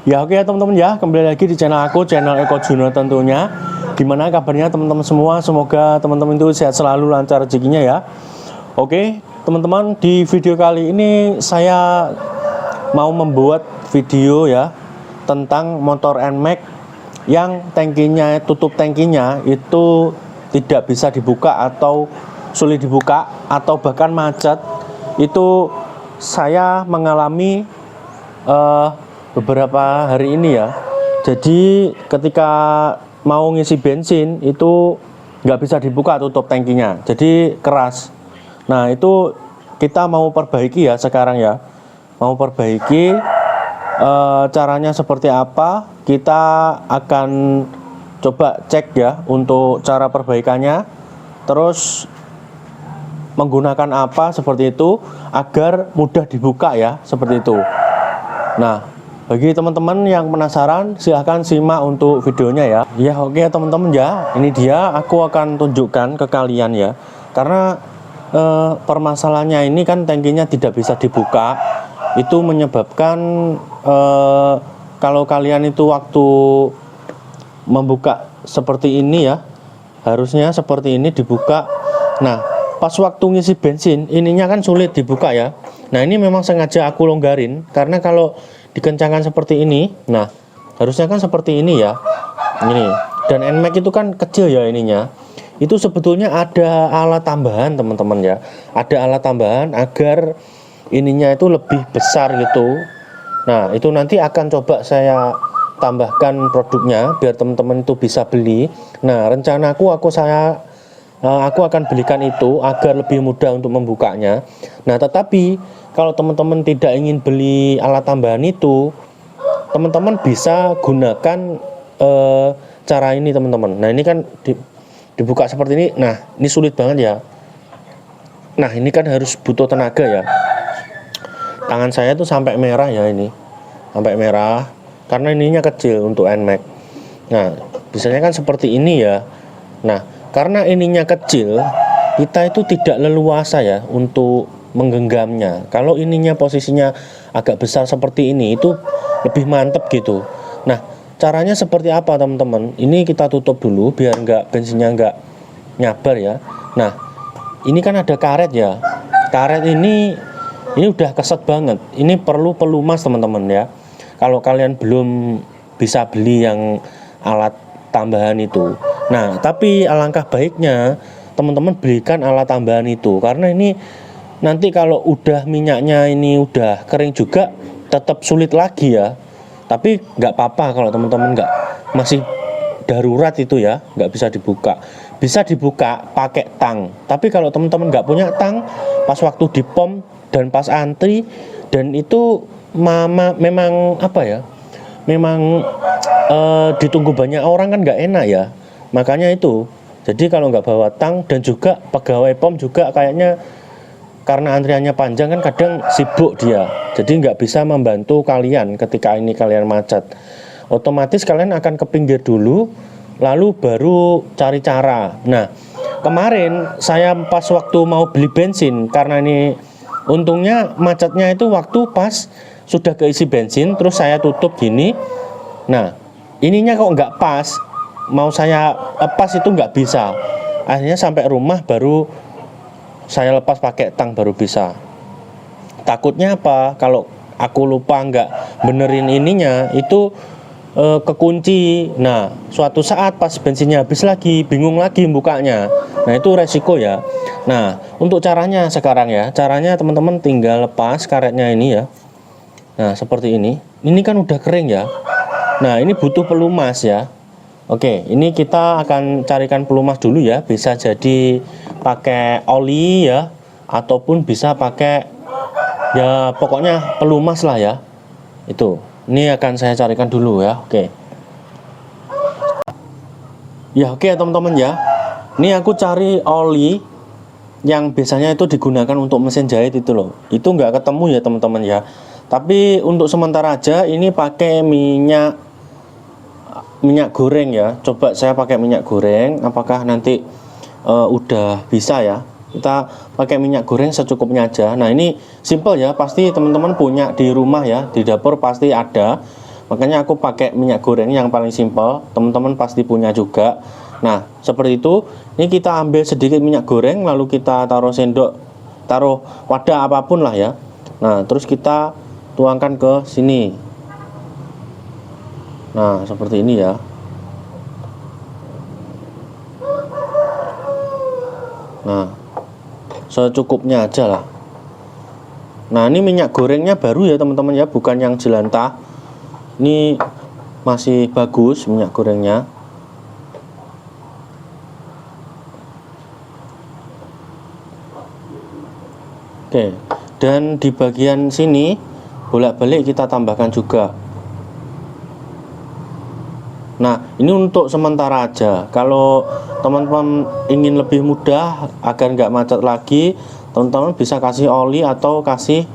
Ya oke ya teman-teman ya, kembali lagi di channel aku, channel Eko Juno tentunya. Gimana kabarnya teman-teman semua? Semoga teman-teman itu sehat selalu, lancar rezekinya ya. Oke teman-teman, di video kali ini saya mau membuat video ya tentang motor NMAX yang tangkinya, tutup tangkinya itu tidak bisa dibuka atau sulit dibuka atau bahkan macet. Itu saya mengalami beberapa hari ini ya. Jadi ketika mau ngisi bensin itu nggak bisa dibuka tutup tangkinya, jadi keras. Nah itu kita mau perbaiki ya sekarang ya, mau perbaiki. Caranya seperti apa, kita akan coba cek ya untuk cara perbaikannya, terus menggunakan apa seperti itu agar mudah dibuka ya, seperti itu. Nah, bagi teman-teman yang penasaran, silahkan simak untuk videonya ya. Ya oke teman-teman ya, ini dia aku akan tunjukkan ke kalian ya. Karena permasalahannya ini kan tangkinya tidak bisa dibuka. Itu menyebabkan kalau kalian itu waktu membuka seperti ini ya, harusnya seperti ini dibuka. Nah, pas waktu ngisi bensin, ininya kan sulit dibuka ya. Nah ini memang sengaja aku longgarin, karena kalau dikencangkan seperti ini, nah harusnya kan seperti ini ya, ini. Dan NMAX itu kan kecil ya ininya. Itu sebetulnya ada alat tambahan teman-teman ya, ada alat tambahan agar ininya itu lebih besar gitu. Nah itu nanti akan coba saya tambahkan produknya biar teman-teman itu bisa beli. Nah rencanaku aku akan belikan itu agar lebih mudah untuk membukanya. Nah tetapi kalau teman-teman tidak ingin beli alat tambahan itu, teman-teman bisa gunakan cara ini teman-teman. Nah ini kan dibuka seperti ini. Nah ini sulit banget ya. Nah ini kan harus butuh tenaga ya. Tangan saya tuh sampai merah ya, ini sampai merah karena ininya kecil untuk NMAX. Nah biasanya kan seperti ini ya. Nah karena ininya kecil, kita itu tidak leluasa ya untuk menggenggamnya. Kalau ininya posisinya agak besar seperti ini, itu lebih mantep gitu. Nah, caranya seperti apa teman-teman? Ini kita tutup dulu biar bensinnya nggak nyabar ya. Nah, ini kan ada karet ya. Karet ini udah keset banget. Ini perlu pelumas teman-teman ya. Kalau kalian belum bisa beli yang alat tambahan itu. Nah, tapi alangkah baiknya teman-teman belikan alat tambahan itu, karena ini nanti kalau udah minyaknya ini udah kering juga tetap sulit lagi ya. Tapi nggak apa-apa kalau teman-teman masih darurat itu ya, nggak bisa dibuka. Bisa dibuka pakai tang. Tapi kalau teman-teman nggak punya tang, pas waktu di pom dan pas antri, dan itu memang apa ya? Memang ditunggu banyak orang kan nggak enak ya. Makanya itu, jadi kalau nggak bawa tang, dan juga pegawai pom juga kayaknya karena antriannya panjang kan kadang sibuk dia, jadi nggak bisa membantu kalian ketika ini kalian macet. Otomatis kalian akan ke pinggir dulu, lalu baru cari cara. Nah kemarin saya pas waktu mau beli bensin, karena ini untungnya macetnya itu waktu pas sudah keisi bensin, terus saya tutup gini. Nah ininya kok nggak pas, mau saya lepas itu nggak bisa. Akhirnya sampai rumah baru saya lepas pakai tang baru bisa. Takutnya apa? Kalau aku lupa nggak benerin ininya, itu kekunci. Nah suatu saat pas bensinnya habis lagi, bingung lagi bukanya. Nah itu resiko ya. Nah untuk caranya sekarang ya, caranya teman-teman tinggal lepas karetnya ini ya. Nah seperti ini. Ini kan udah kering ya. Nah ini butuh pelumas ya. Oke, ini kita akan carikan pelumas dulu ya. Bisa jadi pakai oli ya, ataupun bisa pakai ya, pokoknya pelumas lah ya. Itu, ini akan saya carikan dulu ya. Oke. Ya oke teman-teman ya. Ini aku cari oli yang biasanya itu digunakan untuk mesin jahit itu loh. Itu nggak ketemu ya teman-teman ya. Tapi untuk sementara aja ini pakai minyak goreng ya. Coba saya pakai minyak goreng, apakah nanti udah bisa ya. Kita pakai minyak goreng secukupnya aja. Nah ini simple ya, pasti teman-teman punya di rumah ya, di dapur pasti ada Makanya aku pakai minyak goreng yang paling simpel, teman-teman pasti punya juga. Nah, seperti itu. Ini kita ambil sedikit minyak goreng, lalu kita taruh sendok, taruh wadah apapun lah ya. Nah, terus kita tuangkan ke sini. Nah, seperti ini ya. Nah, secukupnya aja lah. Nah, ini minyak gorengnya baru ya teman-teman ya, bukan yang jelantah. Ini masih bagus minyak gorengnya. Oke, dan di bagian sini bolak-balik kita tambahkan juga. Nah, ini untuk sementara aja. Kalau teman-teman ingin lebih mudah agar nggak macet lagi, teman-teman bisa kasih oli atau kasih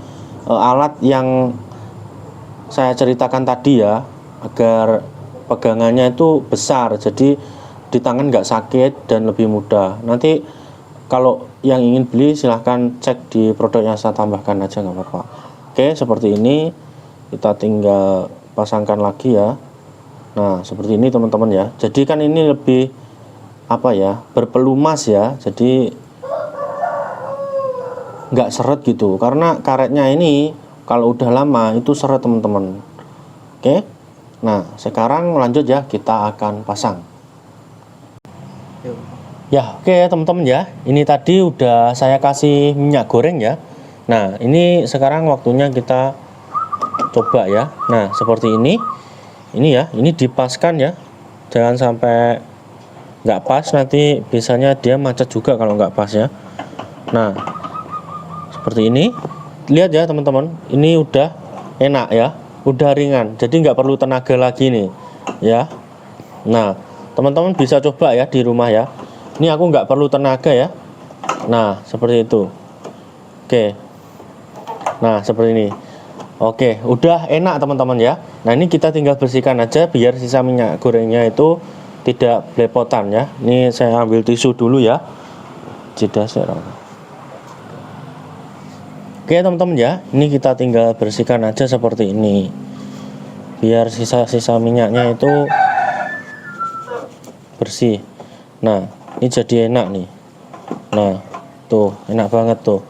alat yang saya ceritakan tadi ya, agar pegangannya itu besar, jadi di tangan nggak sakit dan lebih mudah. Nanti kalau yang ingin beli silahkan cek di produk yang saya tambahkan aja, nggak apa-apa. Oke, seperti ini kita tinggal pasangkan lagi ya. Nah, seperti ini teman-teman ya. Jadi kan ini lebih apa ya, berpelumas ya, jadi nggak seret gitu, karena karetnya ini kalau udah lama itu seret teman-teman. Oke, nah sekarang lanjut ya, kita akan pasang. Ya, oke ya teman-teman ya, ini tadi udah saya kasih minyak goreng ya. Nah, ini sekarang waktunya kita coba ya. Nah, seperti ini ya, ini dipaskan ya, jangan sampai nggak pas, nanti biasanya dia macet juga kalau nggak pas ya. Nah, seperti ini, lihat ya teman-teman, ini udah enak ya, udah ringan, jadi nggak perlu tenaga lagi nih ya. Nah, teman-teman bisa coba ya di rumah ya. Ini aku nggak perlu tenaga ya. Nah, seperti itu. Oke, nah seperti ini. Oke, udah enak teman-teman ya. Nah, ini kita tinggal bersihkan aja biar sisa minyak gorengnya itu tidak belepotan ya. Ini saya ambil tisu dulu ya. Jeda serong. Oke teman-teman ya, ini kita tinggal bersihkan aja seperti ini, biar sisa-sisa minyaknya itu bersih. Nah, ini jadi enak nih. Nah, tuh enak banget tuh.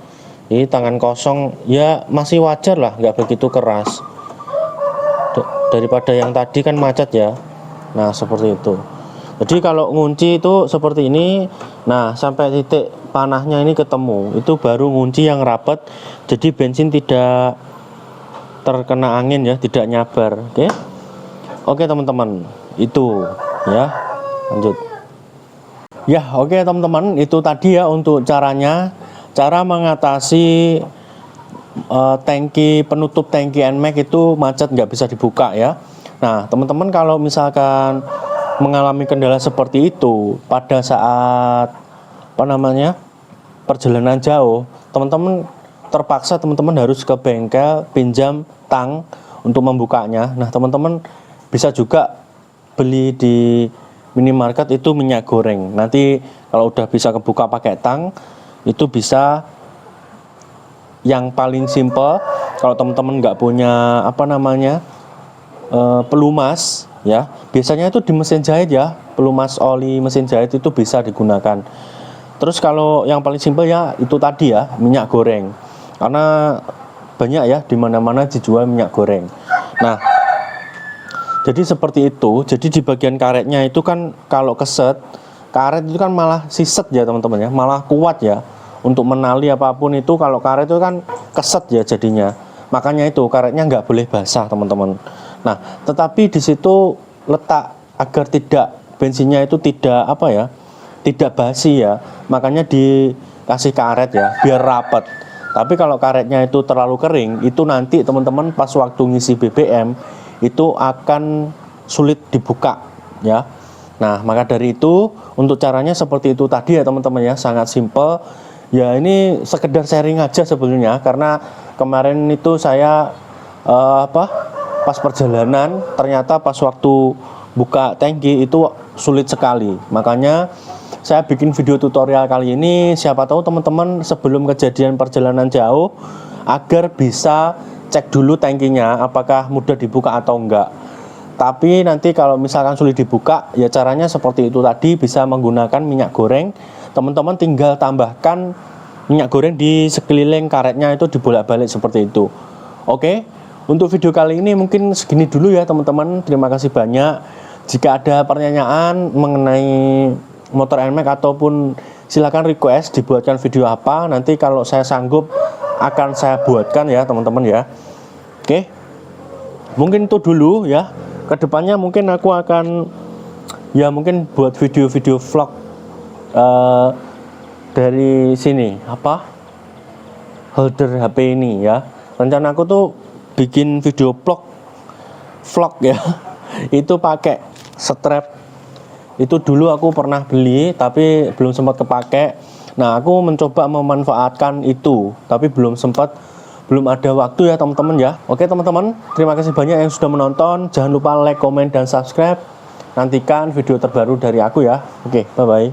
Ini tangan kosong ya masih wajar lah, nggak begitu keras daripada yang tadi kan macet ya. Nah, seperti itu. Jadi kalau ngunci itu seperti ini. Nah, sampai titik panahnya ini ketemu, itu baru ngunci yang rapat, jadi bensin tidak terkena angin ya, tidak nyabar. Oke teman-teman, itu ya. Lanjut ya. Oke teman-teman, itu tadi ya untuk cara mengatasi tangki, penutup tangki NMAX itu macet nggak bisa dibuka ya. Nah teman-teman, kalau misalkan mengalami kendala seperti itu pada saat perjalanan jauh, teman-teman terpaksa harus ke bengkel pinjam tang untuk membukanya. Nah teman-teman bisa juga beli di minimarket itu minyak goreng. Nanti kalau udah bisa kebuka pakai tang, itu bisa. Yang paling simple, kalau teman-teman nggak punya pelumas ya, biasanya itu di mesin jahit ya, pelumas oli mesin jahit itu bisa digunakan. Terus kalau yang paling simpel ya itu tadi ya, minyak goreng, karena banyak ya di mana-mana dijual minyak goreng. Nah, jadi seperti itu. Jadi di bagian karetnya itu kan kalau keset, karet itu kan malah siset ya teman-teman ya, malah kuat ya untuk menali apapun itu. Kalau karet itu kan keset ya jadinya, makanya itu karetnya nggak boleh basah teman-teman. Nah, tetapi di situ letak agar tidak bensinnya itu tidak tidak basi ya, makanya dikasih karet ya biar rapat. Tapi kalau karetnya itu terlalu kering, itu nanti teman-teman pas waktu ngisi BBM itu akan sulit dibuka ya. Nah, maka dari itu untuk caranya seperti itu tadi ya teman-teman ya, sangat simple. Ya ini sekedar sharing aja sebenarnya, karena kemarin itu saya pas perjalanan ternyata pas waktu buka tangki itu sulit sekali. Makanya saya bikin video tutorial kali ini, siapa tahu teman-teman sebelum kejadian perjalanan jauh agar bisa cek dulu tangkinya apakah mudah dibuka atau enggak. Tapi nanti kalau misalkan sulit dibuka, ya caranya seperti itu tadi, bisa menggunakan minyak goreng. Teman-teman tinggal tambahkan minyak goreng di sekeliling karetnya, itu dibolak-balik seperti itu. Oke, untuk video kali ini mungkin segini dulu ya teman-teman. Terima kasih banyak. Jika ada pertanyaan mengenai motor NMAX ataupun silakan request dibuatkan video apa, nanti kalau saya sanggup akan saya buatkan ya teman-teman ya. Oke, mungkin itu dulu ya. Kedepannya mungkin aku akan ya mungkin buat video-video vlog dari sini holder HP ini ya. Rencana aku tuh bikin video vlog ya itu pakai strap. Itu dulu aku pernah beli tapi belum sempat kepake. Nah, aku mencoba memanfaatkan itu tapi belum ada waktu ya teman-teman ya. Oke teman-teman, terima kasih banyak yang sudah menonton. Jangan lupa like, komen, dan subscribe. Nantikan video terbaru dari aku ya. Oke, bye-bye.